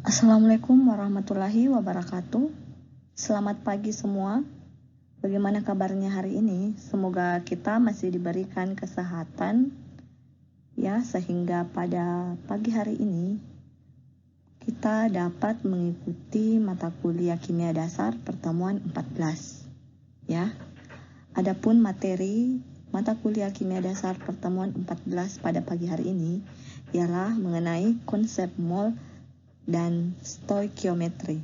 Assalamualaikum warahmatullahi wabarakatuh. Selamat pagi semua. Bagaimana kabarnya hari ini? Semoga kita masih diberikan kesehatan ya, sehingga pada pagi hari ini kita dapat mengikuti mata kuliah kimia dasar pertemuan 14 ya. Adapun materi mata kuliah kimia dasar pertemuan 14 pada pagi hari ini ialah mengenai konsep mol dan stoikiometri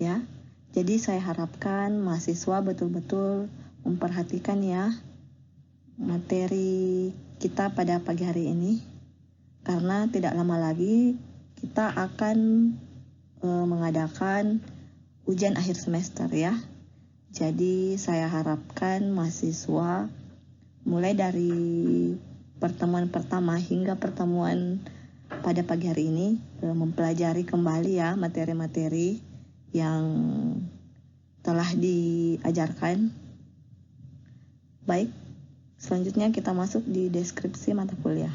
ya. Jadi saya harapkan mahasiswa betul-betul memperhatikan ya materi kita pada pagi hari ini, karena tidak lama lagi kita akan mengadakan ujian akhir semester ya. Jadi saya harapkan mahasiswa mulai dari pertemuan pertama hingga pertemuan pada pagi hari ini mempelajari kembali ya materi-materi yang telah diajarkan. Baik, selanjutnya kita masuk di deskripsi mata kuliah.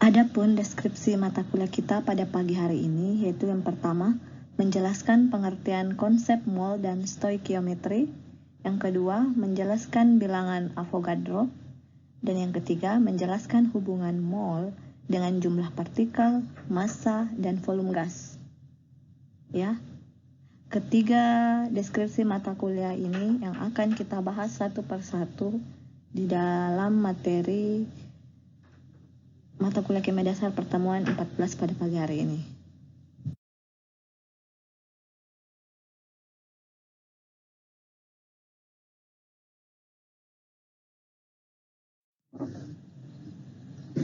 Adapun deskripsi mata kuliah kita pada pagi hari ini yaitu yang pertama, menjelaskan pengertian konsep mol dan stoikiometri. Yang kedua, menjelaskan bilangan Avogadro. Dan yang ketiga, menjelaskan hubungan mol dengan jumlah partikel, massa, dan volume gas. Ya. Ketiga deskripsi mata kuliah ini yang akan kita bahas satu persatu di dalam materi mata kuliah kimia dasar pertemuan 14 pada pagi hari ini.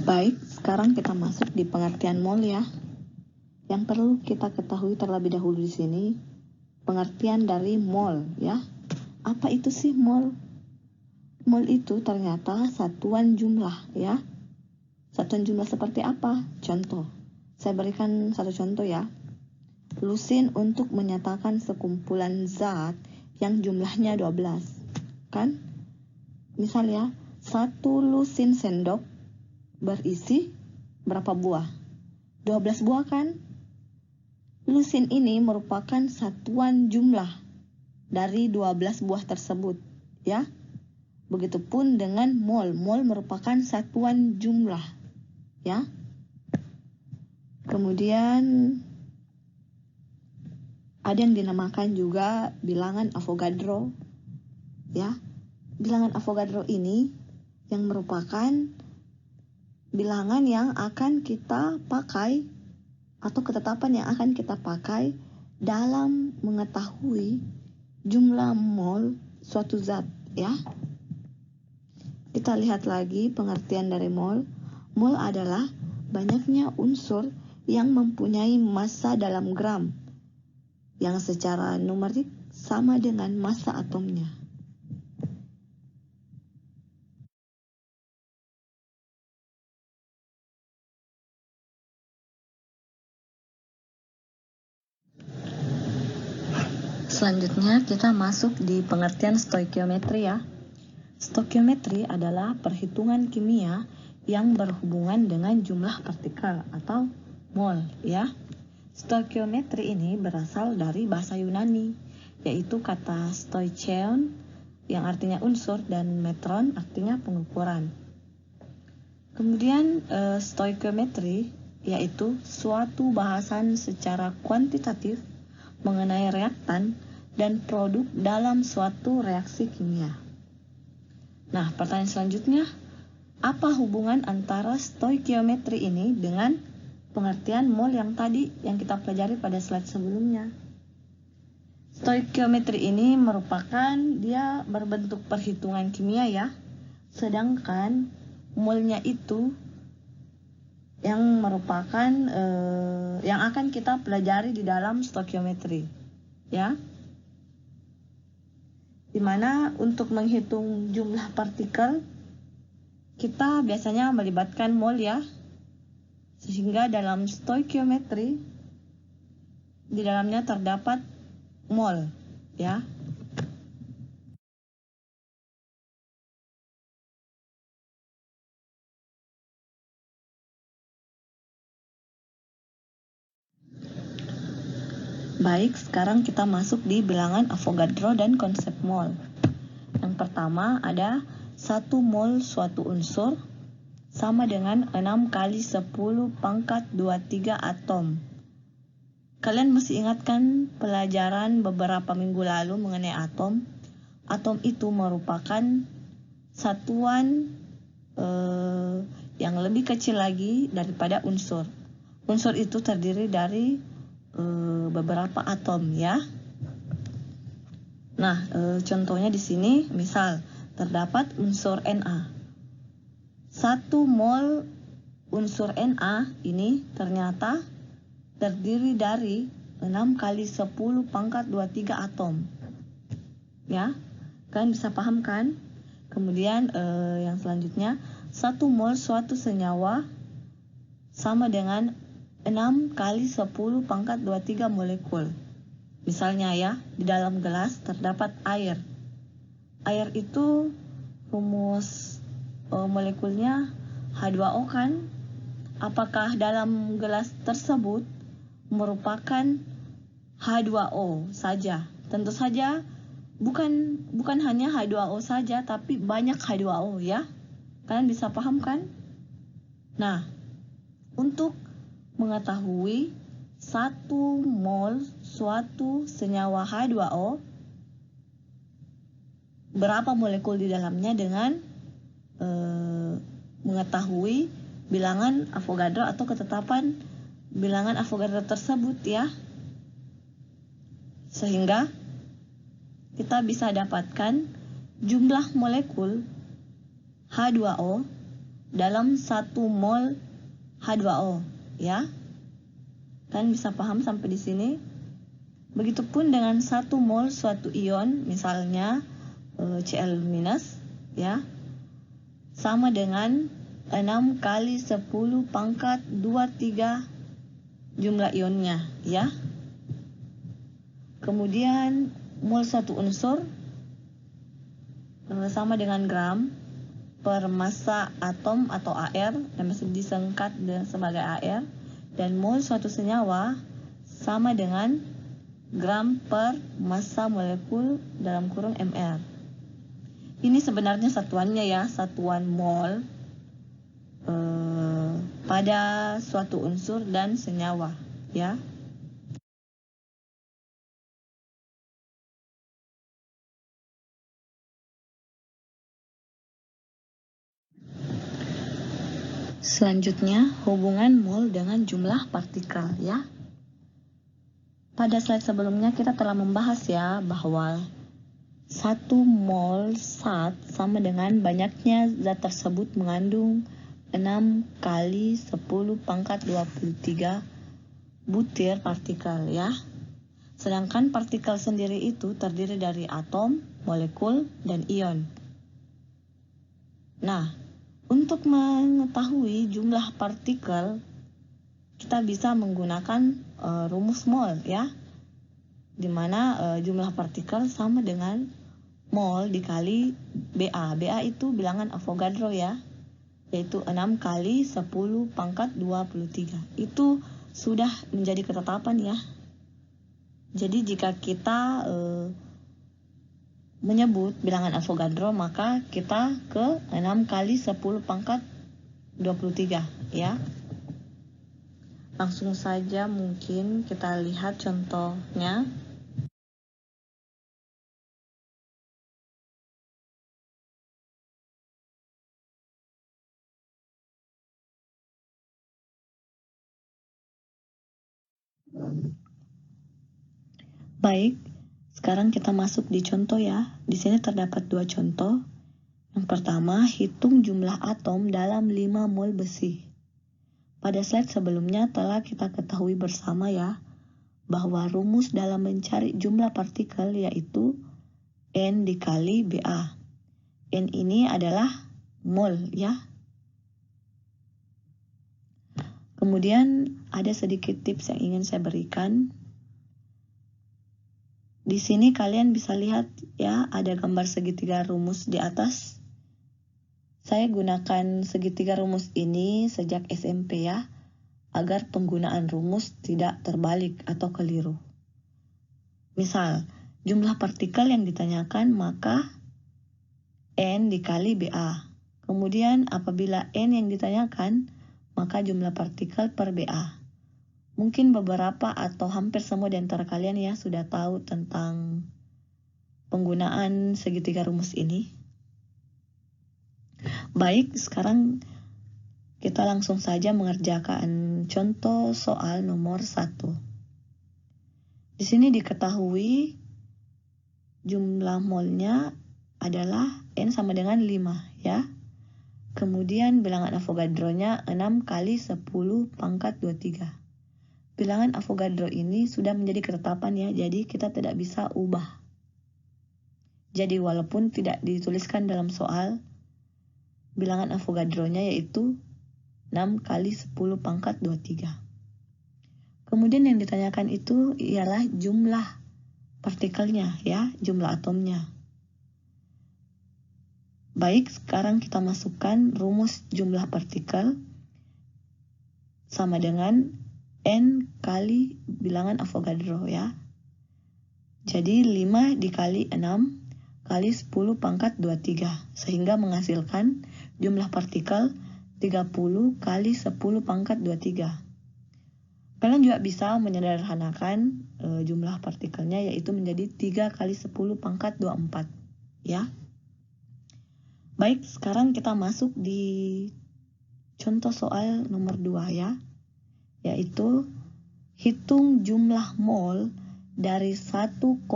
Baik, sekarang kita masuk di pengertian mol ya. Yang perlu kita ketahui terlebih dahulu di sini pengertian dari mol ya. Apa itu sih mol? Mol itu ternyata satuan jumlah ya. Satuan jumlah seperti apa? Contoh. Saya berikan satu contoh ya. Lusin untuk menyatakan sekumpulan zat yang jumlahnya 12. Kan? Misalnya, satu lusin sendok berisi berapa buah? 12 buah kan? Lusin ini merupakan satuan jumlah dari 12 buah tersebut ya. Begitupun dengan mol. Mol merupakan satuan jumlah ya. Kemudian ada yang dinamakan juga bilangan Avogadro ya. Bilangan Avogadro ini yang merupakan bilangan yang akan kita pakai atau ketetapan yang akan kita pakai dalam mengetahui jumlah mol suatu zat ya. Kita lihat lagi pengertian dari mol. Mol adalah banyaknya unsur yang mempunyai massa dalam gram yang secara numerik sama dengan massa atomnya. Selanjutnya kita masuk di pengertian stoikiometri ya. Stoikiometri adalah perhitungan kimia yang berhubungan dengan jumlah partikel atau mol ya. Stoikiometri ini berasal dari bahasa Yunani, yaitu kata stoicheon yang artinya unsur dan metron artinya pengukuran. Kemudian stoikiometri yaitu suatu bahasan secara kuantitatif mengenai reaktan dan produk dalam suatu reaksi kimia. Nah, pertanyaan selanjutnya, apa hubungan antara stoikiometri ini dengan pengertian mol yang tadi yang kita pelajari pada slide sebelumnya? Stoikiometri ini merupakan dia berbentuk perhitungan kimia ya, sedangkan molnya itu yang merupakan yang akan kita pelajari di dalam stoikiometri ya, dimana untuk menghitung jumlah partikel kita biasanya melibatkan mol ya, sehingga dalam stoikiometri di dalamnya terdapat mol ya. Baik, sekarang kita masuk di bilangan Avogadro dan konsep mol. Yang pertama ada 1 mol suatu unsur sama dengan 6 kali 10 pangkat 23 atom. Kalian masih ingatkan pelajaran beberapa minggu lalu mengenai atom? Atom itu merupakan satuan yang lebih kecil lagi daripada unsur. Unsur itu terdiri dari beberapa atom ya. Nah, contohnya di sini misal terdapat unsur Na. 1 mol unsur Na ini ternyata terdiri dari 6 kali 10 pangkat 23 atom. Ya, kalian bisa paham kan? Kemudian yang selanjutnya 1 mol suatu senyawa sama dengan 6 kali 10 pangkat 23 molekul. Misalnya ya, di dalam gelas terdapat air. Air itu rumus molekulnya H2O kan? Apakah dalam gelas tersebut merupakan H2O saja? Tentu saja bukan hanya H2O saja, tapi banyak H2O ya. Kalian bisa paham kan? Nah, untuk mengetahui 1 mol suatu senyawa H2O, berapa molekul di dalamnya dengan mengetahui bilangan Avogadro atau ketetapan bilangan Avogadro tersebut ya. Sehingga kita bisa dapatkan jumlah molekul H2O dalam 1 mol H2O ya. Kalian bisa paham sampai di sini? Begitupun dengan 1 mol suatu ion, misalnya Cl- ya, sama dengan 6 kali 10 pangkat 23 jumlah ionnya ya. Kemudian mol suatu unsur sama dengan gram per massa atom atau AR, dan masih disingkat sebagai AR. Dan mol suatu senyawa sama dengan gram per massa molekul dalam kurung mR. Ini sebenarnya satuannya ya, satuan mol pada suatu unsur dan senyawa ya. Selanjutnya, hubungan mol dengan jumlah partikel ya. Pada slide sebelumnya kita telah membahas ya bahwa 1 mol zat sama dengan banyaknya zat tersebut mengandung 6 kali 10 pangkat 23 butir partikel ya. Sedangkan partikel sendiri itu terdiri dari atom, molekul, dan ion. Nah, untuk mengetahui jumlah partikel, kita bisa menggunakan rumus mol ya, di mana jumlah partikel sama dengan mol dikali Ba. Ba itu bilangan Avogadro ya, yaitu 6 kali 10 pangkat 23. Itu sudah menjadi ketetapan ya. Jadi jika kita menyebut bilangan Avogadro, maka kita ke 6 kali 10 pangkat 23 ya. Langsung saja mungkin kita lihat contohnya. Baik, sekarang kita masuk di contoh ya. Di sini terdapat 2 contoh. Yang pertama, hitung jumlah atom dalam 5 mol besi. Pada slide sebelumnya telah kita ketahui bersama ya, bahwa rumus dalam mencari jumlah partikel yaitu N dikali Ba. N ini adalah mol ya. Kemudian ada sedikit tips yang ingin saya berikan. Di sini kalian bisa lihat ya, ada gambar segitiga rumus di atas. Saya gunakan segitiga rumus ini sejak SMP ya, agar penggunaan rumus tidak terbalik atau keliru. Misal, jumlah partikel yang ditanyakan maka N dikali BA. Kemudian apabila N yang ditanyakan, maka jumlah partikel per BA. Mungkin beberapa atau hampir semua di antara kalian ya sudah tahu tentang penggunaan segitiga rumus ini. Baik, sekarang kita langsung saja mengerjakan contoh soal nomor 1. Di sini diketahui jumlah molnya adalah N sama dengan 5 ya. Kemudian bilangan Avogadro-nya 6 kali 10 pangkat 23. Bilangan Avogadro ini sudah menjadi ketetapan ya, jadi kita tidak bisa ubah. Jadi walaupun tidak dituliskan dalam soal, bilangan Avogadro-nya yaitu 6 kali 10 pangkat 23. Kemudian yang ditanyakan itu ialah jumlah partikelnya ya, jumlah atomnya. Baik, sekarang kita masukkan rumus jumlah partikel sama dengan N kali bilangan Avogadro ya. Jadi 5 dikali 6 kali 10 pangkat 23. Sehingga menghasilkan jumlah partikel 30 kali 10 pangkat 23. Kalian juga bisa menyederhanakan jumlah partikelnya yaitu menjadi 3 kali 10 pangkat 24 ya. Baik, sekarang kita masuk di contoh soal nomor 2 ya, yaitu hitung jumlah mol dari 1,5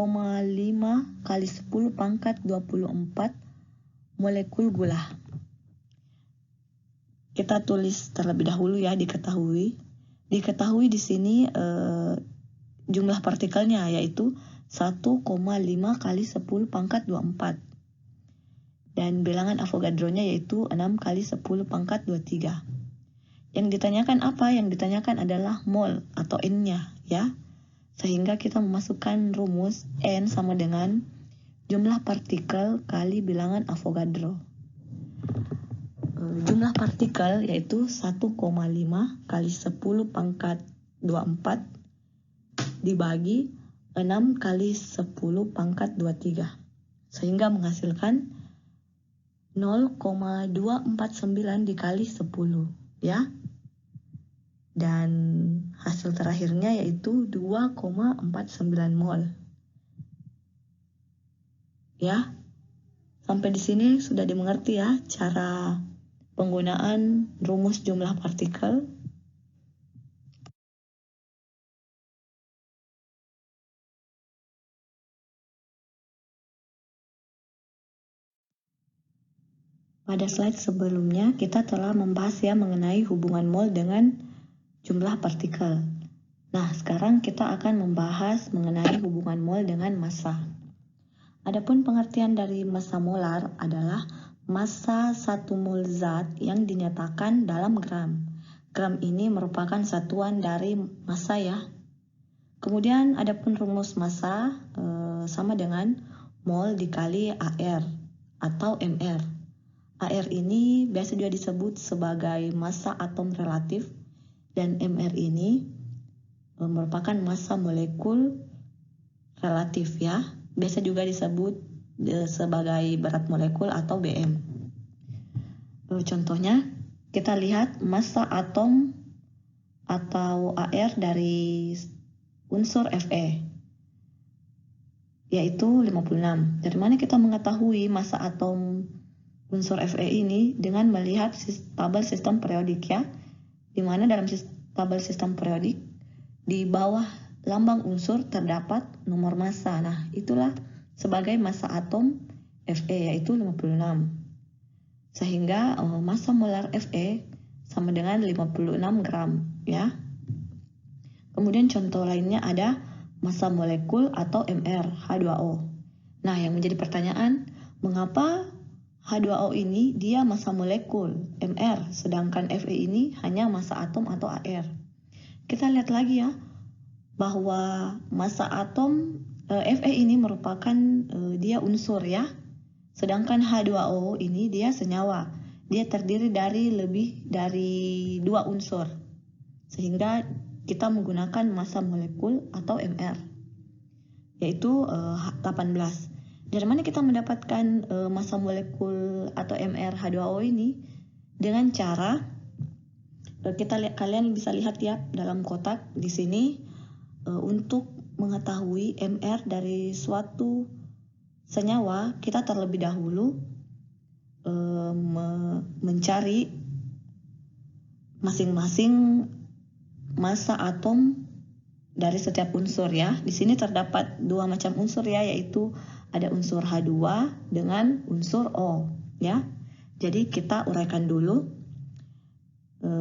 kali 10 pangkat 24 molekul gula. Kita tulis terlebih dahulu ya, diketahui di sini jumlah partikelnya yaitu 1,5 kali 10 pangkat 24. Dan bilangan Avogadro-nya yaitu 6 kali 10 pangkat 23. Yang ditanyakan apa? Yang ditanyakan adalah mol atau N-nya ya. Sehingga kita memasukkan rumus N sama dengan jumlah partikel kali bilangan Avogadro. Jumlah partikel yaitu 1,5 kali 10 pangkat 24 dibagi 6 kali 10 pangkat 23. Sehingga menghasilkan 0,249 dikali 10 ya. Dan hasil terakhirnya yaitu 2,49 mol. Ya. Sampai di sini sudah dimengerti ya cara penggunaan rumus jumlah partikel. Pada slide sebelumnya kita telah membahas ya mengenai hubungan mol dengan jumlah partikel. Nah, sekarang kita akan membahas mengenai hubungan mol dengan massa. Adapun pengertian dari massa molar adalah massa 1 mol zat yang dinyatakan dalam gram. Gram ini merupakan satuan dari massa ya. Kemudian adapun rumus massa sama dengan mol dikali AR atau MR. AR ini biasa juga disebut sebagai massa atom relatif dan MR ini merupakan massa molekul relatif ya. Biasa juga disebut sebagai berat molekul atau BM. Contohnya kita lihat massa atom atau AR dari unsur Fe yaitu 56. Dari mana kita mengetahui massa atom unsur Fe ini? Dengan melihat tabel sistem periodik ya, di mana dalam tabel sistem periodik di bawah lambang unsur terdapat nomor massa. Nah, itulah sebagai massa atom Fe yaitu 56. Sehingga massa molar Fe sama dengan 56 gram ya. Kemudian contoh lainnya ada massa molekul atau MR H2O. Nah, yang menjadi pertanyaan, mengapa H2O ini dia massa molekul MR, sedangkan Fe ini hanya massa atom atau AR. Kita lihat lagi ya, bahwa massa atom Fe ini merupakan dia unsur ya, sedangkan H2O ini dia senyawa. Dia terdiri dari lebih dari 2 unsur, sehingga kita menggunakan massa molekul atau MR. yaitu 18. Dari mana kita mendapatkan massa molekul atau MR H2O ini? Dengan cara kalian bisa lihat ya dalam kotak di sini, untuk mengetahui MR dari suatu senyawa, kita terlebih dahulu mencari masing-masing massa atom dari setiap unsur ya. Di sini terdapat dua macam unsur ya, yaitu ada unsur H2 dengan unsur O ya. Jadi kita uraikan dulu,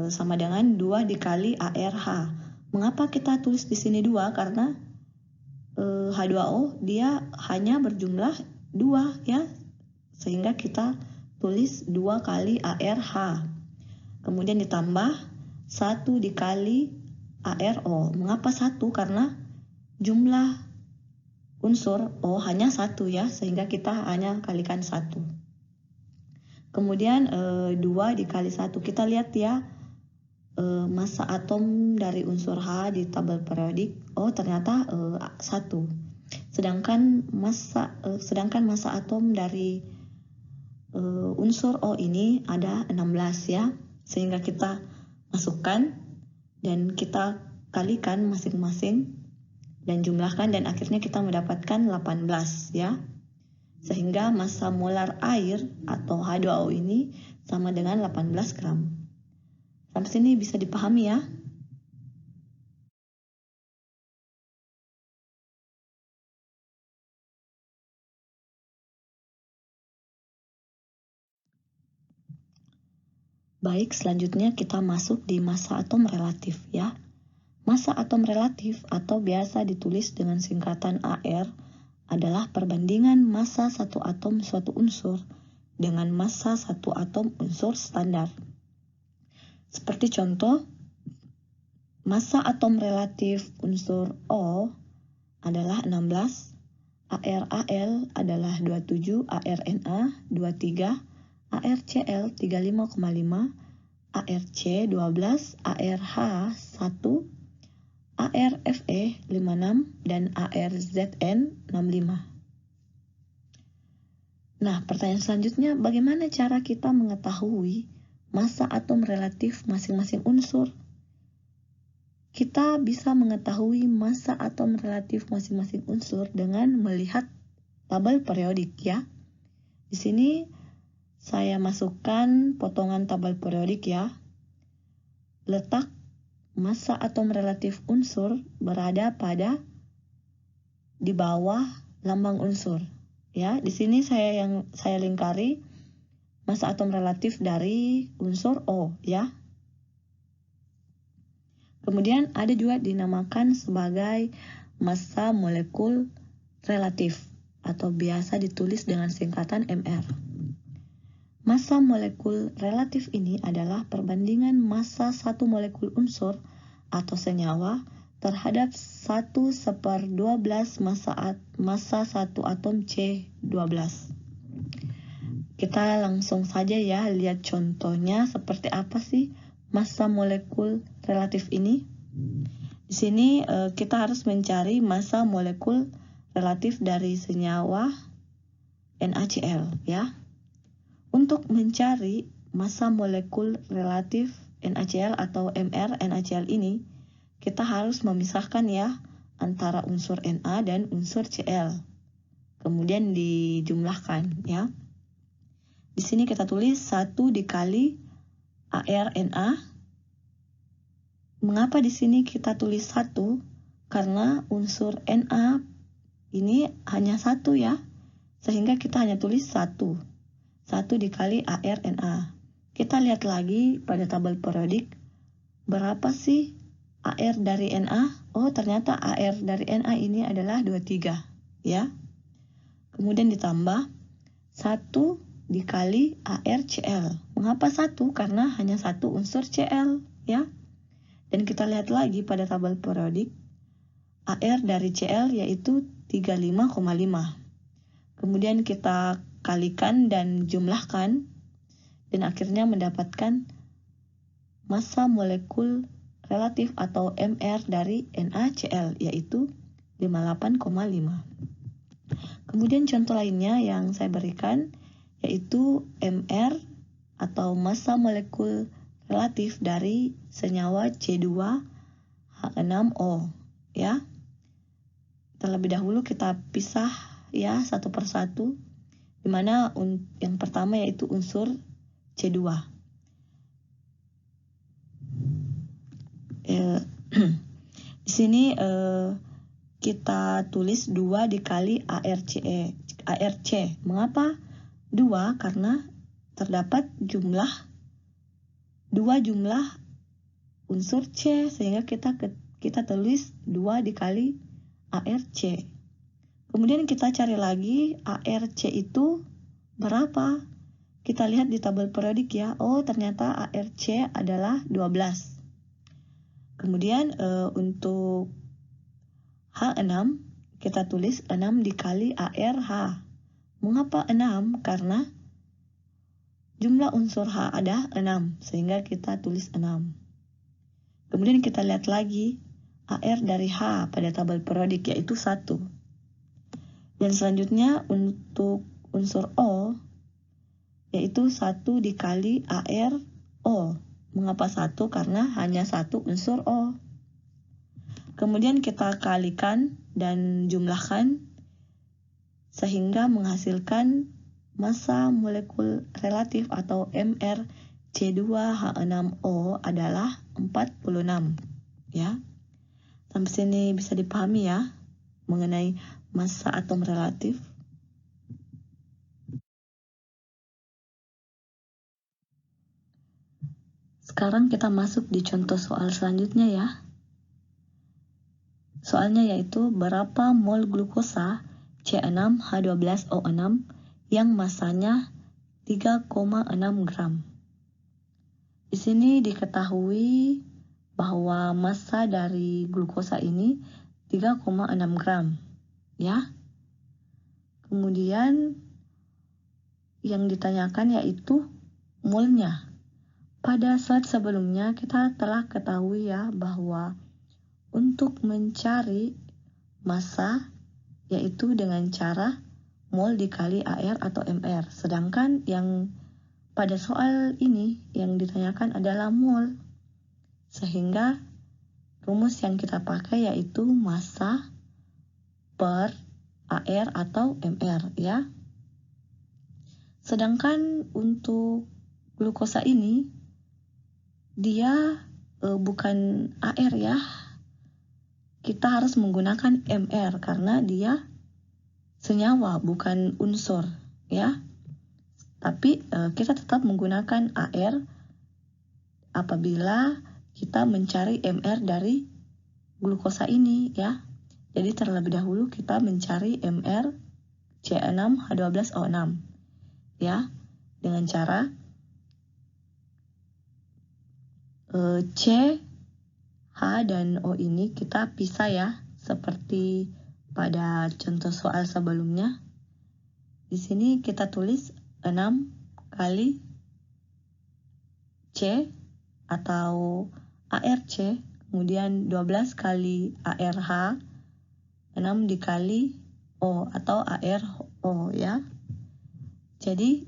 sama dengan 2 dikali ARH. Mengapa kita tulis di sini 2? Karena H2O dia hanya berjumlah 2 ya, sehingga kita tulis 2 kali ARH. Kemudian ditambah 1 dikali ARO. Mengapa 1? Karena jumlah unsur O hanya 1 ya, sehingga kita hanya kalikan 1. Kemudian 2 dikali 1. Kita lihat ya, massa atom dari unsur H di tabel periodik, oh ternyata 1. Sedangkan massa atom dari unsur O ini ada 16 ya, sehingga kita masukkan dan kita kalikan masing-masing dan jumlahkan, dan akhirnya kita mendapatkan 18 ya. Sehingga massa molar air atau H2O ini sama dengan 18 gram. Sampai sini bisa dipahami ya? Baik, selanjutnya kita masuk di massa atom relatif ya. Massa atom relatif atau biasa ditulis dengan singkatan AR adalah perbandingan massa satu atom suatu unsur dengan massa satu atom unsur standar. Seperti contoh, massa atom relatif unsur O adalah 16, ARAL adalah 27, ARNA 23, ARCl 35,5, ARC 12, ARH 1, ARFE 56, dan ARZN 65. Nah, pertanyaan selanjutnya, bagaimana cara kita mengetahui massa atom relatif masing-masing unsur? Kita bisa mengetahui massa atom relatif masing-masing unsur dengan melihat tabel periodik ya. Di sini saya masukkan potongan tabel periodik ya. Letak massa atom relatif unsur berada di bawah lambang unsur. Ya, di sini saya lingkari massa atom relatif dari unsur O ya. Kemudian ada juga dinamakan sebagai massa molekul relatif atau biasa ditulis dengan singkatan MR. Massa molekul relatif ini adalah perbandingan massa satu molekul unsur atau senyawa terhadap 1/12 massa satu atom C12. Kita langsung saja ya lihat contohnya seperti apa sih massa molekul relatif ini. Di sini kita harus mencari massa molekul relatif dari senyawa NaCl ya. Untuk mencari massa molekul relatif NaCl atau MR NaCl ini, kita harus memisahkan ya antara unsur Na dan unsur Cl. Kemudian dijumlahkan ya. Di sini kita tulis 1 dikali ARNA. Mengapa di sini kita tulis 1? Karena unsur Na ini hanya 1 ya. Sehingga kita hanya tulis 1. 1 dikali ARNA. Kita lihat lagi pada tabel periodik, berapa sih AR dari Na? Oh, ternyata AR dari Na ini adalah 23 ya. Kemudian ditambah 1 dikali ARCl. Mengapa 1? Karena hanya 1 unsur Cl ya. Dan kita lihat lagi pada tabel periodik, AR dari Cl yaitu 35,5. Kemudian kita kalikan dan jumlahkan, dan akhirnya mendapatkan massa molekul relatif atau MR dari NaCl yaitu 58,5. Kemudian contoh lainnya yang saya berikan yaitu MR atau massa molekul relatif dari senyawa C2H6O ya. Terlebih dahulu kita pisah ya satu persatu, di mana yang pertama yaitu unsur C2. Di sini kita tulis 2 dikali ARC. Mengapa 2? Karena terdapat dua jumlah unsur C, sehingga kita tulis 2 dikali ARC. Kemudian kita cari lagi ARC itu berapa. Kita lihat di tabel periodik ya. Oh, ternyata ARC adalah 12. Kemudian untuk H6 kita tulis 6 dikali ARH. Mengapa 6? Karena jumlah unsur H ada 6, sehingga kita tulis 6. Kemudian kita lihat lagi AR dari H pada tabel periodik yaitu 1. Dan selanjutnya untuk unsur O yaitu 1 dikali ARO. Mengapa 1? Karena hanya satu unsur O. Kemudian kita kalikan dan jumlahkan sehingga menghasilkan massa molekul relatif atau MR C2H6O adalah 46 ya. Sampai sini bisa dipahami ya mengenai massa atom relatif. Sekarang kita masuk di contoh soal selanjutnya ya. Soalnya yaitu berapa mol glukosa C6H12O6 yang massanya 3,6 gram. Di sini diketahui bahwa massa dari glukosa ini 3,6 gram ya. Kemudian yang ditanyakan yaitu molnya. Pada slide sebelumnya kita telah ketahui ya bahwa untuk mencari massa yaitu dengan cara mol dikali AR atau MR. Sedangkan yang pada soal ini yang ditanyakan adalah mol. Sehingga rumus yang kita pakai yaitu massa per AR atau MR ya. Sedangkan untuk glukosa ini dia bukan AR ya. Kita harus menggunakan MR karena dia senyawa bukan unsur ya. Tapi kita tetap menggunakan AR apabila kita mencari MR dari glukosa ini ya. Jadi terlebih dahulu kita mencari MR C6H12O6 ya, dengan cara C, H dan O ini kita pisah ya, seperti pada contoh soal sebelumnya. Di sini kita tulis 6 kali C atau ARC, kemudian 12 kali ARH, 6 dikali O atau ARO ya. Jadi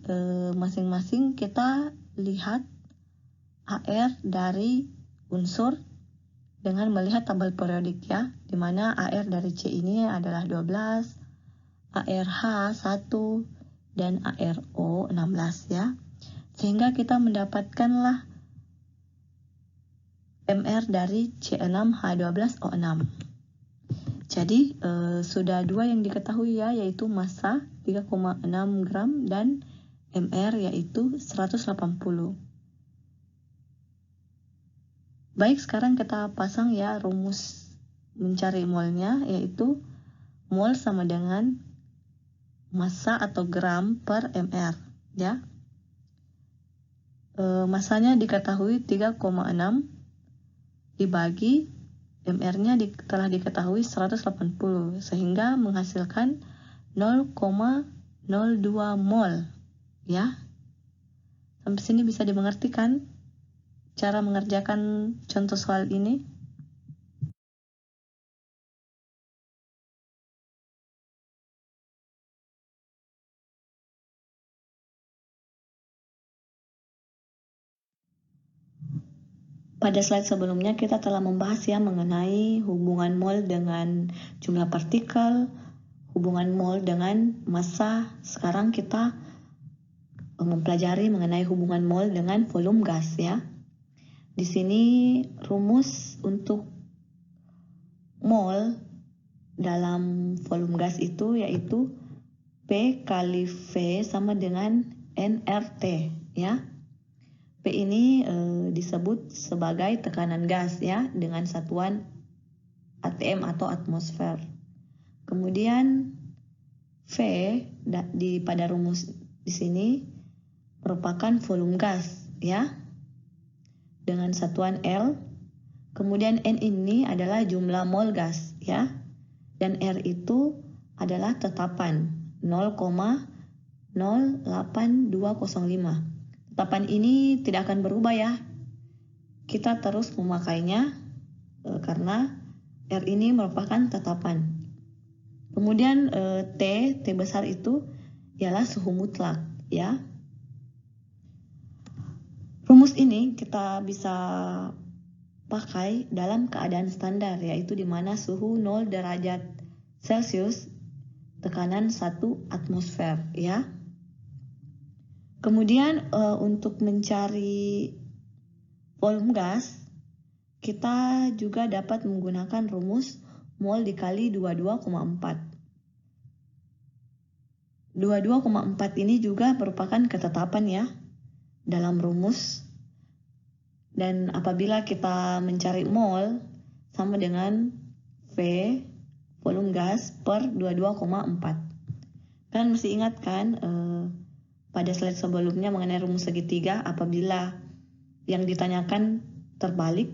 masing-masing kita lihat AR dari unsur dengan melihat tabel periodik ya, di mana AR dari C ini adalah 12, ARH 1, dan ARO 16 ya. Sehingga kita mendapatkanlah MR dari C6H12O6. Jadi sudah 2 yang diketahui ya, yaitu massa 3,6 gram dan MR yaitu 180. Baik, sekarang kita pasang ya rumus mencari molnya, yaitu mol sama dengan massa atau gram per MR ya. Massanya diketahui 3,6 dibagi MR-nya telah diketahui 180, sehingga menghasilkan 0,02 mol ya. Sampai sini bisa dimengerti kan cara mengerjakan contoh soal ini? Pada slide sebelumnya kita telah membahas ya mengenai hubungan mol dengan jumlah partikel, hubungan mol dengan massa. Sekarang kita mempelajari mengenai hubungan mol dengan volume gas ya. Di sini rumus untuk mol dalam volume gas itu yaitu P kali V sama dengan nRT ya. P ini disebut sebagai tekanan gas ya dengan satuan atm atau atmosfer. Kemudian V pada rumus di sini merupakan volume gas ya dengan satuan L. Kemudian N ini adalah jumlah mol gas ya. Dan R itu adalah tetapan 0,08205. Tetapan ini tidak akan berubah ya. Kita terus memakainya karena R ini merupakan tetapan. Kemudian T besar itu ialah suhu mutlak ya. Rumus ini kita bisa pakai dalam keadaan standar yaitu di mana suhu 0 derajat Celcius, tekanan 1 atmosfer ya. Kemudian untuk mencari volume gas, kita juga dapat menggunakan rumus mol dikali 22,4. 22,4 ini juga merupakan ketetapan ya dalam rumus. Dan apabila kita mencari mol sama dengan V volume gas per 22,4. Kalian mesti ingat kan pada slide sebelumnya mengenai rumus segitiga, apabila yang ditanyakan terbalik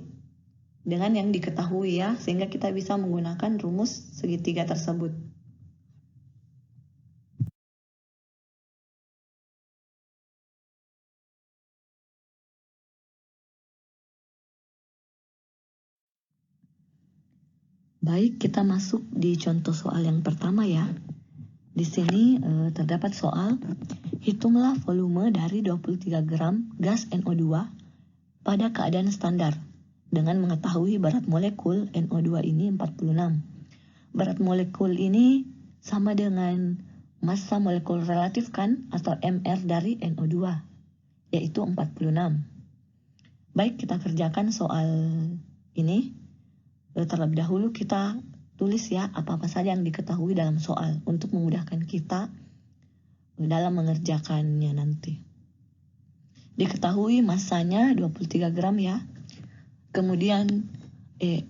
dengan yang diketahui ya, sehingga kita bisa menggunakan rumus segitiga tersebut. Baik, kita masuk di contoh soal yang pertama ya. Di sini terdapat soal, hitunglah volume dari 23 gram gas NO2 pada keadaan standar dengan mengetahui berat molekul NO2 ini 46. Berat molekul ini sama dengan massa molekul relatif kan atau MR dari NO2 yaitu 46. Baik, kita kerjakan soal ini. Terlebih dahulu kita tulis ya apa-apa saja yang diketahui dalam soal untuk memudahkan kita dalam mengerjakannya nanti. Diketahui massanya 23 gram ya. Kemudian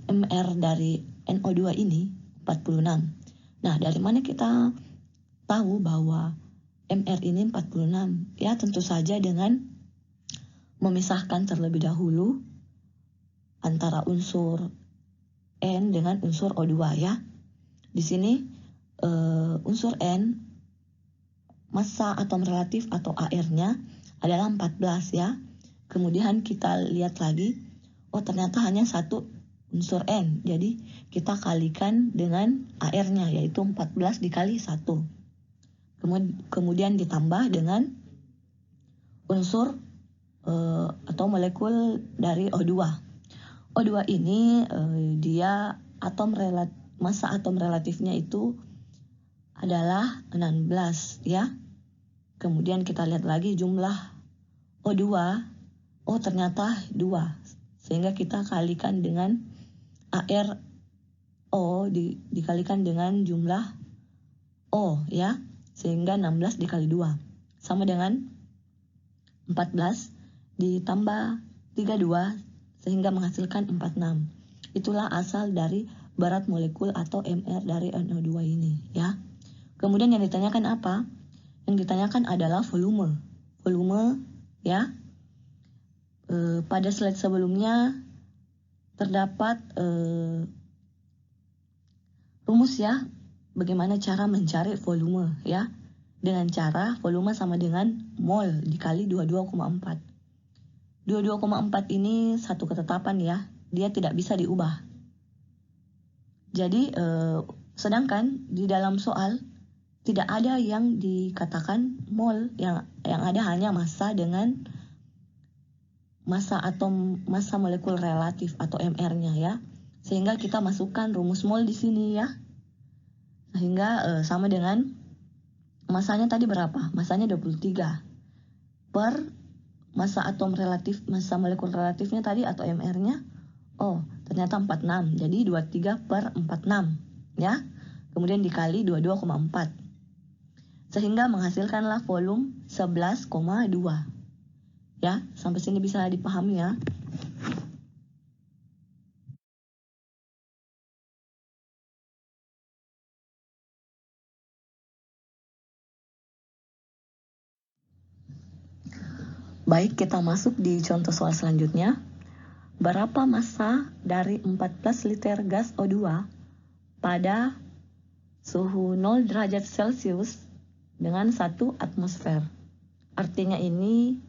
MR dari NO2 ini 46. Nah, dari mana kita tahu bahwa MR ini 46? Ya, tentu saja dengan memisahkan terlebih dahulu antara unsur N dengan unsur O2 ya. Di sini unsur N, massa atom relatif atau AR-nya adalah 14 ya. Kemudian kita lihat lagi, oh ternyata hanya satu unsur N. Jadi kita kalikan dengan AR-nya yaitu 14 dikali 1. Kemudian ditambah dengan unsur atau molekul dari O2. O2 ini dia massa atom relatifnya itu adalah 16 ya. Kemudian kita lihat lagi jumlah O2, oh ternyata 2. Sehingga kita kalikan dengan AR O dikalikan dengan jumlah O ya. Sehingga 16 dikali 2 sama dengan 14 ditambah 32 sehingga menghasilkan 46. Itulah asal dari berat molekul atau MR dari NO2 ini ya. Kemudian yang ditanyakan apa? Yang ditanyakan adalah volume. Volume ya. Pada slide sebelumnya terdapat rumus ya. Bagaimana cara mencari volume ya. Dengan cara volume sama dengan mol dikali 22,4. 22,4 ini satu ketetapan ya, dia tidak bisa diubah. Jadi sedangkan di dalam soal tidak ada yang dikatakan mol, yang ada hanya massa dengan massa atom, massa molekul relatif atau MR-nya ya. Sehingga kita masukkan rumus mol di sini ya. Sehingga sama dengan massanya tadi berapa? Massanya 23 per massa atom relatif, massa molekul relatifnya tadi atau MR-nya. Oh, ternyata 46. Jadi 23 per 46 ya. Kemudian dikali 22,4. Sehingga menghasilkanlah volume 11,2. Ya, sampai sini bisa dipahami ya. Baik, kita masuk di contoh soal selanjutnya. Berapa massa dari 14 liter gas O2 pada suhu 0 derajat Celcius dengan 1 atmosfer? Artinya ini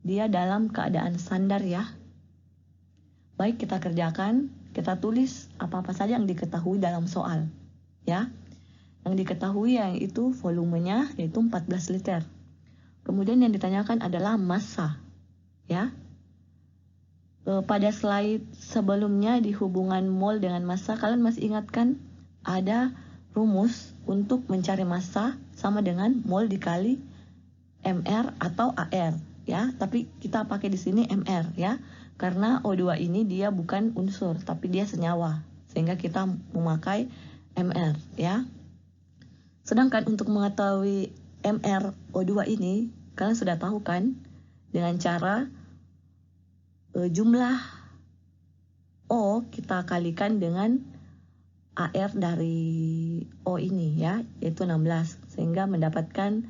dia dalam keadaan standar ya. Baik, kita kerjakan, kita tulis apa-apa saja yang diketahui dalam soal ya. Yang diketahui yaitu volumenya yaitu 14 liter. Kemudian yang ditanyakan adalah massa ya. Pada slide sebelumnya di hubungan mol dengan massa, kalian masih ingatkan ada rumus untuk mencari massa sama dengan mol dikali MR atau AR ya. Tapi kita pakai di sini MR ya. Karena O2 ini dia bukan unsur tapi dia senyawa. Sehingga kita memakai MR ya. Sedangkan untuk mengetahui MR O2 ini, kalian sudah tahu kan? Dengan cara jumlah O kita kalikan dengan AR dari O ini ya, yaitu 16. Sehingga mendapatkan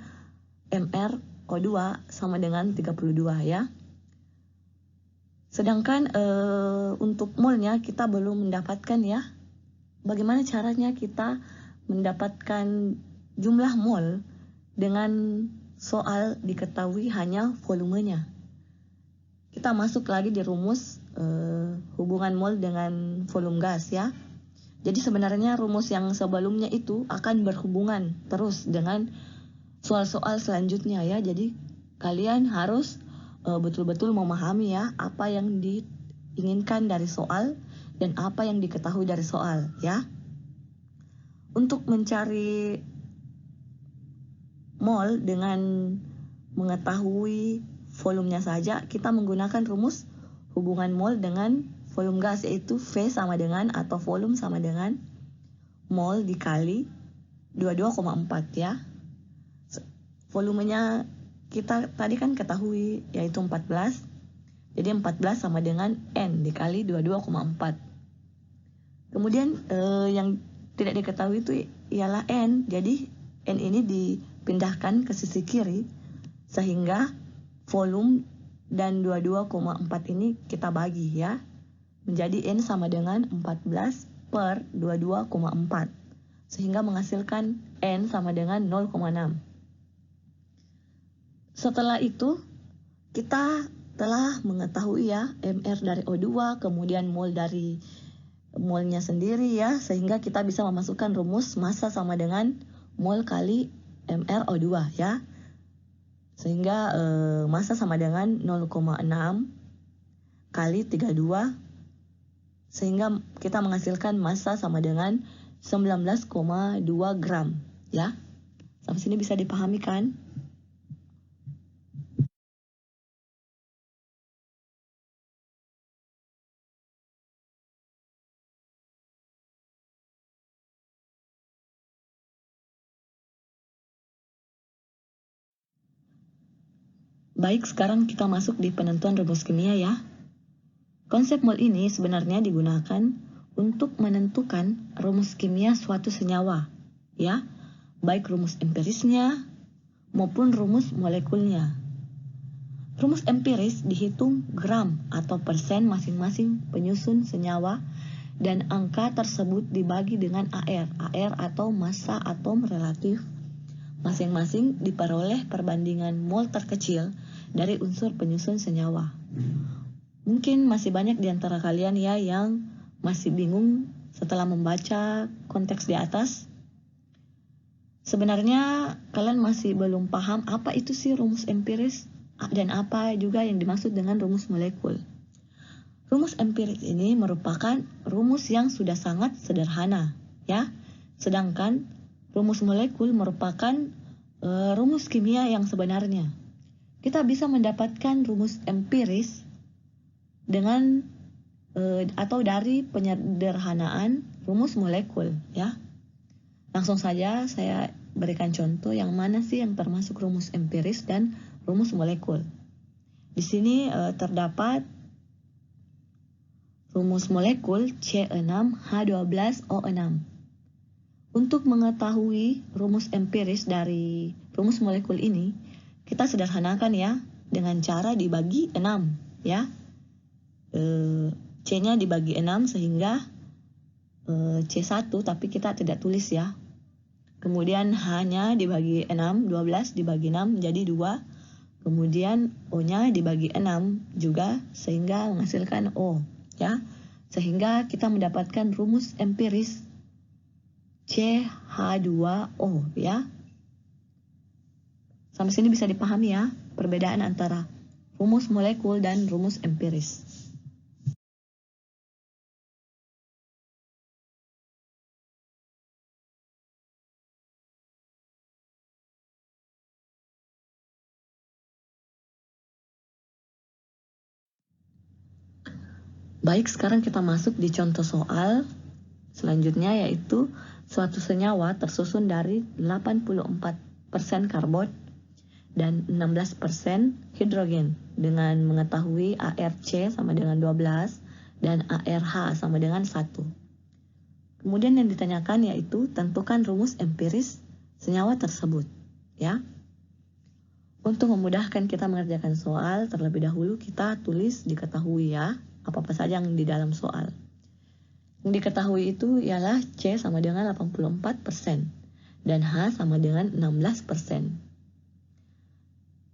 MR O2 sama dengan 32 ya. Sedangkan untuk molnya kita belum mendapatkan ya. Bagaimana caranya kita mendapatkan jumlah mol dengan soal diketahui hanya volumenya? Kita masuk lagi di rumus hubungan mol dengan volume gas ya. Jadi sebenarnya rumus yang sebelumnya itu akan berhubungan terus dengan soal-soal selanjutnya ya. Jadi kalian harus betul-betul memahami ya apa yang diinginkan dari soal dan apa yang diketahui dari soal ya. Untuk mencari mol dengan mengetahui volumenya saja, kita menggunakan rumus hubungan mol dengan volume gas, yaitu V sama dengan atau volume sama dengan mol dikali 22,4 ya. Volumenya kita tadi kan ketahui yaitu 14. Jadi 14 sama dengan N dikali 22,4. Kemudian yang tidak diketahui itu ialah N. Jadi N ini dipindahkan ke sisi kiri sehingga volume dan 22,4 ini kita bagi ya. Menjadi N sama dengan 14 per 22,4. Sehingga menghasilkan N sama dengan 0,6. Setelah itu kita telah mengetahui ya MR dari O2, kemudian mol dari molnya sendiri ya. Sehingga kita bisa memasukkan rumus massa sama dengan mol kali MR O2 ya. Sehingga massa sama dengan 0,6 kali 32. Sehingga kita menghasilkan massa sama dengan 19,2 gram ya. Sampai sini bisa dipahami kan? Baik, sekarang kita masuk di penentuan rumus kimia ya. Konsep mol ini sebenarnya digunakan untuk menentukan rumus kimia suatu senyawa, ya, baik rumus empirisnya maupun rumus molekulnya. Rumus empiris dihitung gram atau persen masing-masing penyusun senyawa dan angka tersebut dibagi dengan AR atau massa atom relatif. Masing-masing diperoleh perbandingan mol terkecil dari unsur penyusun senyawa. Mungkin masih banyak di antara kalian ya yang masih bingung setelah membaca konteks di atas. Sebenarnya kalian masih belum paham apa itu sih rumus empiris dan apa juga yang dimaksud dengan rumus molekul. Rumus empiris ini merupakan rumus yang sudah sangat sederhana, ya. Sedangkan rumus molekul merupakan rumus kimia yang sebenarnya. Kita bisa mendapatkan rumus empiris dengan atau dari penyederhanaan rumus molekul, ya. Langsung saja saya berikan contoh yang mana sih yang termasuk rumus empiris dan rumus molekul. Di sini terdapat rumus molekul C6H12O6. Untuk mengetahui rumus empiris dari rumus molekul ini, kita sederhanakan ya dengan cara dibagi 6, ya. C-nya dibagi 6 sehingga C1, tapi kita tidak tulis ya. Kemudian H-nya dibagi 6, 12 dibagi 6 jadi 2. Kemudian O-nya dibagi 6 juga sehingga menghasilkan O, ya. Sehingga kita mendapatkan rumus empiris CH2O, ya. Sampai sini bisa dipahami ya perbedaan antara rumus molekul dan rumus empiris. Baik, sekarang kita masuk di contoh soal selanjutnya, yaitu suatu senyawa tersusun dari 84% karbon dan 16% hidrogen dengan mengetahui ARC sama dengan 12 dan ARH sama dengan 1. Kemudian yang ditanyakan yaitu tentukan rumus empiris senyawa tersebut, ya. Untuk memudahkan kita mengerjakan soal, terlebih dahulu kita tulis diketahui ya, apa-apa saja yang di dalam soal. Yang diketahui itu ialah C sama dengan 84% dan H sama dengan 16%.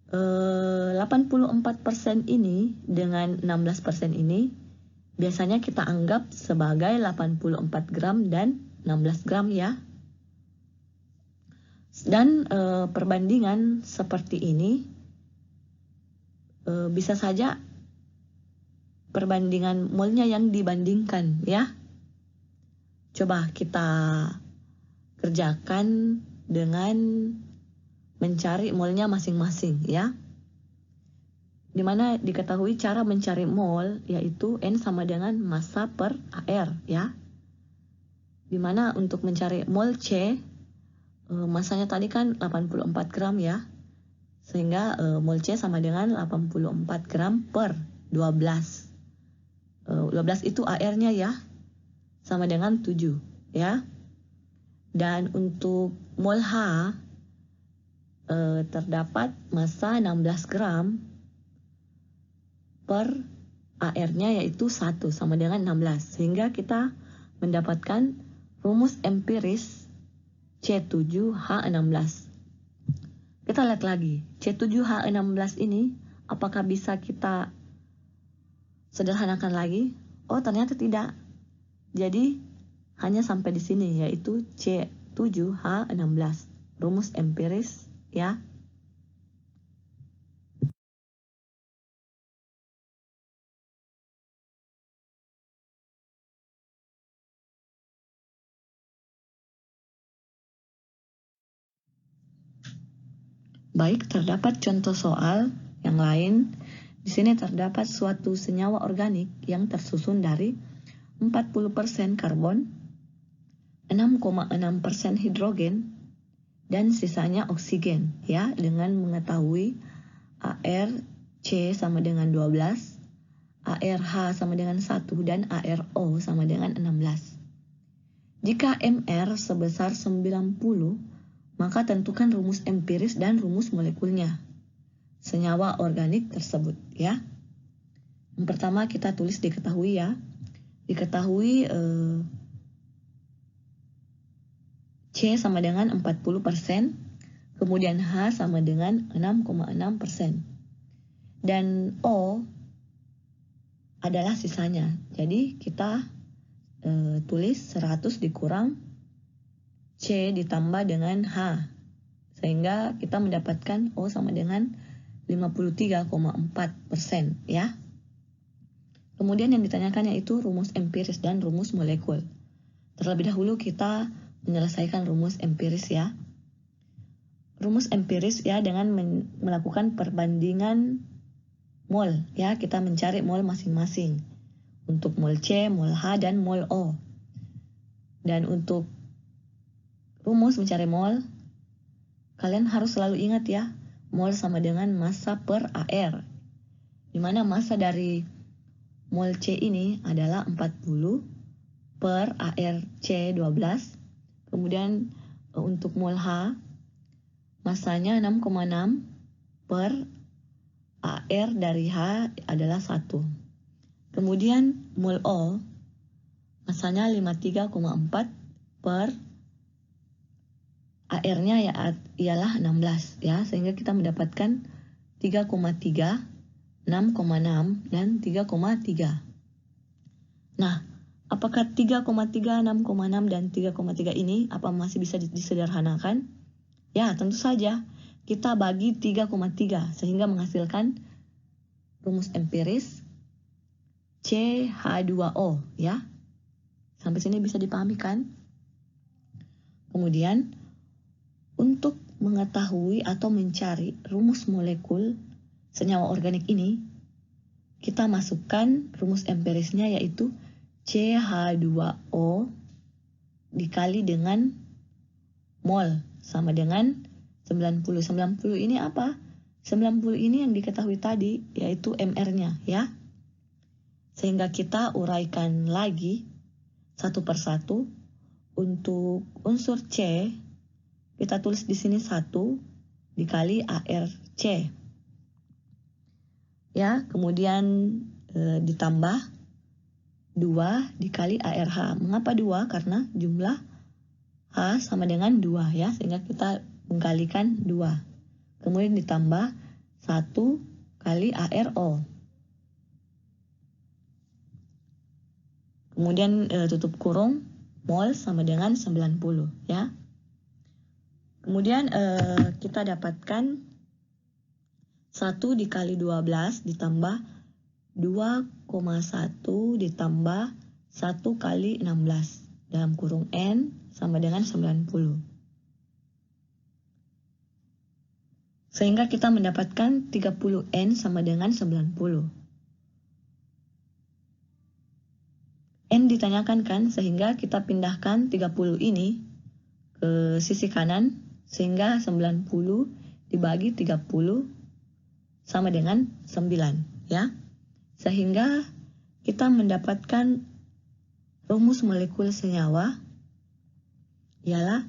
84% ini dengan 16% ini biasanya kita anggap sebagai 84 gram dan 16 gram ya. Dan perbandingan seperti ini bisa saja perbandingan molnya yang dibandingkan ya. Coba kita kerjakan dengan mencari molnya masing-masing ya. Dimana diketahui cara mencari mol yaitu N sama dengan massa per AR ya. Dimana untuk mencari mol C, masanya tadi kan 84 gram ya. Sehingga mol C sama dengan 84 gram per 12. 12 itu AR-nya ya, sama dengan 7 ya. Dan untuk mol H terdapat massa 16 gram per AR-nya yaitu 1 sama dengan 16. Sehingga kita mendapatkan rumus empiris C7H16. Kita lihat lagi, C7H16 ini apakah bisa kita sederhanakan lagi? Oh, ternyata tidak. Jadi hanya sampai di sini yaitu C7H16. Rumus empiris ya. Baik, terdapat contoh soal yang lain. Di sini terdapat suatu senyawa organik yang tersusun dari 40% karbon, 6,6% hidrogen, dan sisanya oksigen ya, dengan mengetahui ARC sama dengan 12, ARH sama dengan 1 dan ARO sama dengan 16. Jika MR sebesar 90, maka tentukan rumus empiris dan rumus molekulnya senyawa organik tersebut ya. Yang pertama kita tulis diketahui ya. Diketahui C sama dengan 40%, kemudian H sama dengan 6,6%. Dan O adalah sisanya. Jadi kita tulis 100 dikurang C ditambah dengan H. Sehingga kita mendapatkan O sama dengan 53,4% ya. Kemudian yang ditanyakan yaitu rumus empiris dan rumus molekul. Terlebih dahulu kita menyelesaikan rumus empiris ya. Rumus empiris ya dengan melakukan perbandingan mol ya, kita mencari mol masing-masing. Untuk mol C, mol H, dan mol O. Dan untuk rumus mencari mol, kalian harus selalu ingat ya, mol sama dengan massa per AR. Di mana massa dari mol C ini adalah 40 per ARC 12. Kemudian untuk mol H, massanya 6,6 per AR dari H adalah 1. Kemudian mol O, massanya 53,4 per AR-nya ialah 16 ya, sehingga kita mendapatkan 3,3, 6,6, dan 3,3. Nah, apakah 3,3, 6,6, dan 3,3 ini apa masih bisa disederhanakan? Ya, tentu saja. Kita bagi 3,3 sehingga menghasilkan rumus empiris CH2O ya. Sampai sini bisa dipahami kan? Kemudian untuk mengetahui atau mencari rumus molekul senyawa organik ini, kita masukkan rumus empirisnya yaitu CH2O dikali dengan mol sama dengan 90. 90 ini apa? 90 ini yang diketahui tadi yaitu MR-nya ya. Sehingga kita uraikan lagi satu persatu. Untuk unsur C, kita tulis di sini 1 dikali ARC. Ya, kemudian ditambah 2 dikali ARH. Mengapa 2? Karena jumlah H sama dengan 2 ya, sehingga kita mengkalikan 2. Kemudian ditambah 1 kali ARO. Kemudian tutup kurung, mol sama dengan 90 ya. Kemudian kita dapatkan 1 dikali 12 ditambah 2,1 ditambah 1 kali 16 dalam kurung N sama dengan 90. Sehingga kita mendapatkan 30N sama dengan 90. N ditanyakan kan, sehingga kita pindahkan 30 ini ke sisi kanan, sehingga 90 dibagi 30 sama dengan 9 ya. Sehingga kita mendapatkan rumus molekul senyawa ialah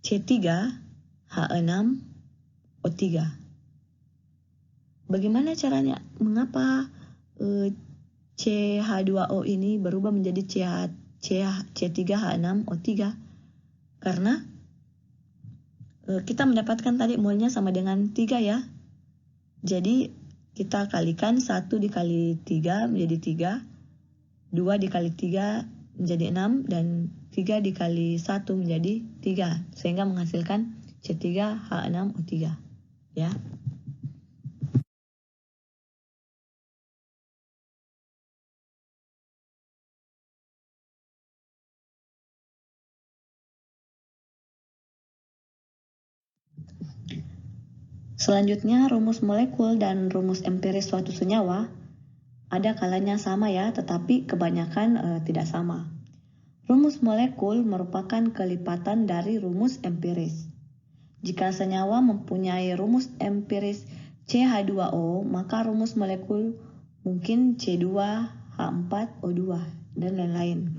C3H6O3. Bagaimana caranya? Mengapa CH2O ini berubah menjadi C3H6O3? Karena kita mendapatkan tadi molnya sama dengan 3 ya. Jadi kita kalikan 1 dikali 3 menjadi 3, 2 dikali 3 menjadi 6, dan 3 dikali 1 menjadi 3. Sehingga menghasilkan C3H6O3 ya. Selanjutnya, rumus molekul dan rumus empiris suatu senyawa ada kalanya sama ya, tetapi kebanyakan tidak sama. Rumus molekul merupakan kelipatan dari rumus empiris. Jika senyawa mempunyai rumus empiris CH2O, maka rumus molekul mungkin C2H4O2 dan lain-lain.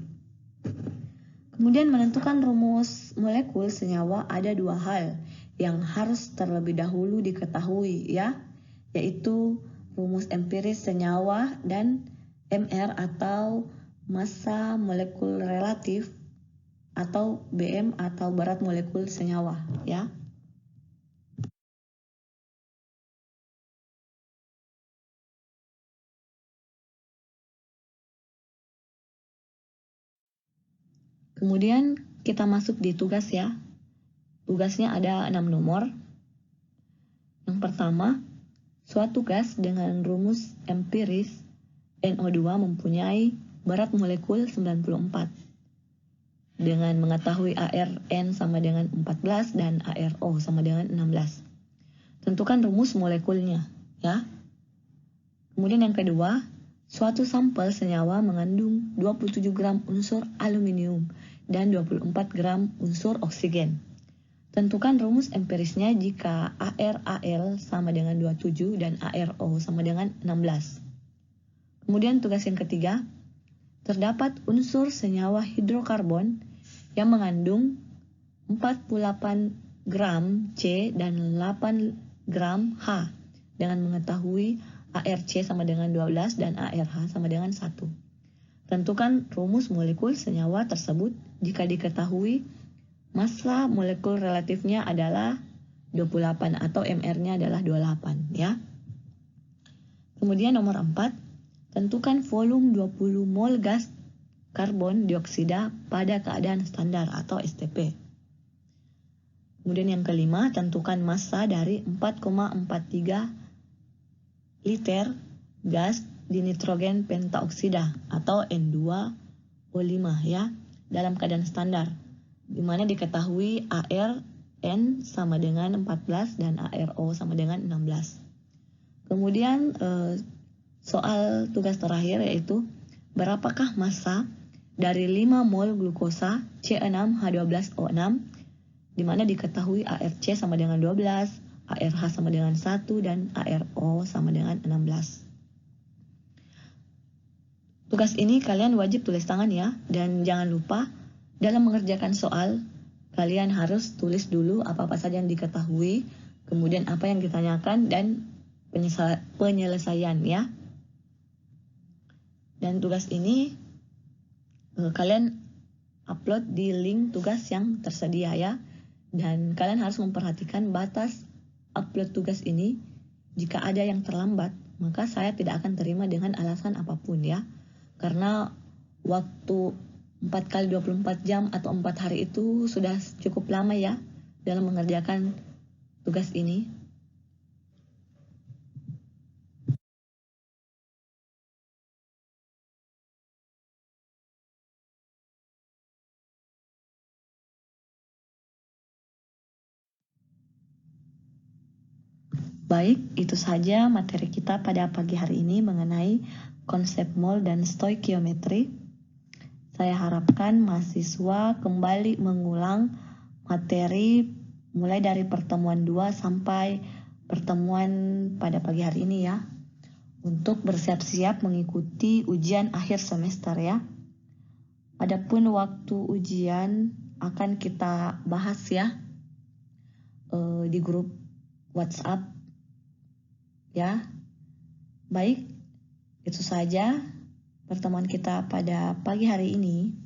Kemudian menentukan rumus molekul senyawa ada 2 hal yang harus terlebih dahulu diketahui ya, yaitu rumus empiris senyawa dan MR atau massa molekul relatif, atau BM atau berat molekul senyawa ya. Kemudian kita masuk di tugas ya. Tugasnya ada 6 nomor. Yang pertama, Suatu gas dengan rumus empiris NO2 mempunyai berat molekul 94. Dengan mengetahui ARN sama dengan 14 dan ARO sama dengan 16. Tentukan rumus molekulnya, ya. Kemudian yang kedua, suatu sampel senyawa mengandung 27 gram unsur aluminium dan 24 gram unsur oksigen. Tentukan rumus empirisnya jika ARAL sama dengan 27 dan ARO sama dengan 16. Kemudian tugas yang ketiga, terdapat unsur senyawa hidrokarbon yang mengandung 48 gram C dan 8 gram H dengan mengetahui ARC sama dengan 12 dan ARH sama dengan 1. Tentukan rumus molekul senyawa tersebut jika diketahui massa molekul relatifnya adalah 28 atau MR-nya adalah 28, ya. Kemudian nomor 4, tentukan volume 20 mol gas karbon dioksida pada keadaan standar atau STP. Kemudian yang kelima, tentukan massa dari 4,43 liter gas dinitrogen pentaoksida atau N2O5, ya, dalam keadaan standar, di mana diketahui ARN sama dengan 14 dan ARO sama dengan 16. Kemudian soal tugas terakhir yaitu berapakah massa dari 5 mol glukosa C6H12O6 di mana diketahui ARC sama dengan 12, ARH sama dengan 1 dan ARO sama dengan 16. Tugas ini kalian wajib tulis tangan, ya, dan jangan lupa dalam mengerjakan soal, kalian harus tulis dulu apa-apa saja yang diketahui, kemudian apa yang ditanyakan, dan penyelesaian, ya. Dan tugas ini kalian upload di link tugas yang tersedia, ya. Dan kalian harus memperhatikan batas upload tugas ini. Jika ada yang terlambat, maka saya tidak akan terima dengan alasan apapun, ya. Karena waktu 4 kali 24 jam atau 4 hari itu sudah cukup lama, ya, dalam mengerjakan tugas ini. Baik, itu saja materi kita pada pagi hari ini mengenai konsep mol dan stoikiometri. Saya harapkan mahasiswa kembali mengulang materi mulai dari pertemuan 2 sampai pertemuan pada pagi hari ini, ya, untuk bersiap-siap mengikuti ujian akhir semester, ya. Adapun waktu ujian akan kita bahas, ya, di grup WhatsApp, ya. Baik, itu saja pertemuan kita pada pagi hari ini.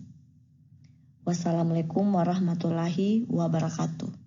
Wassalamualaikum warahmatullahi wabarakatuh.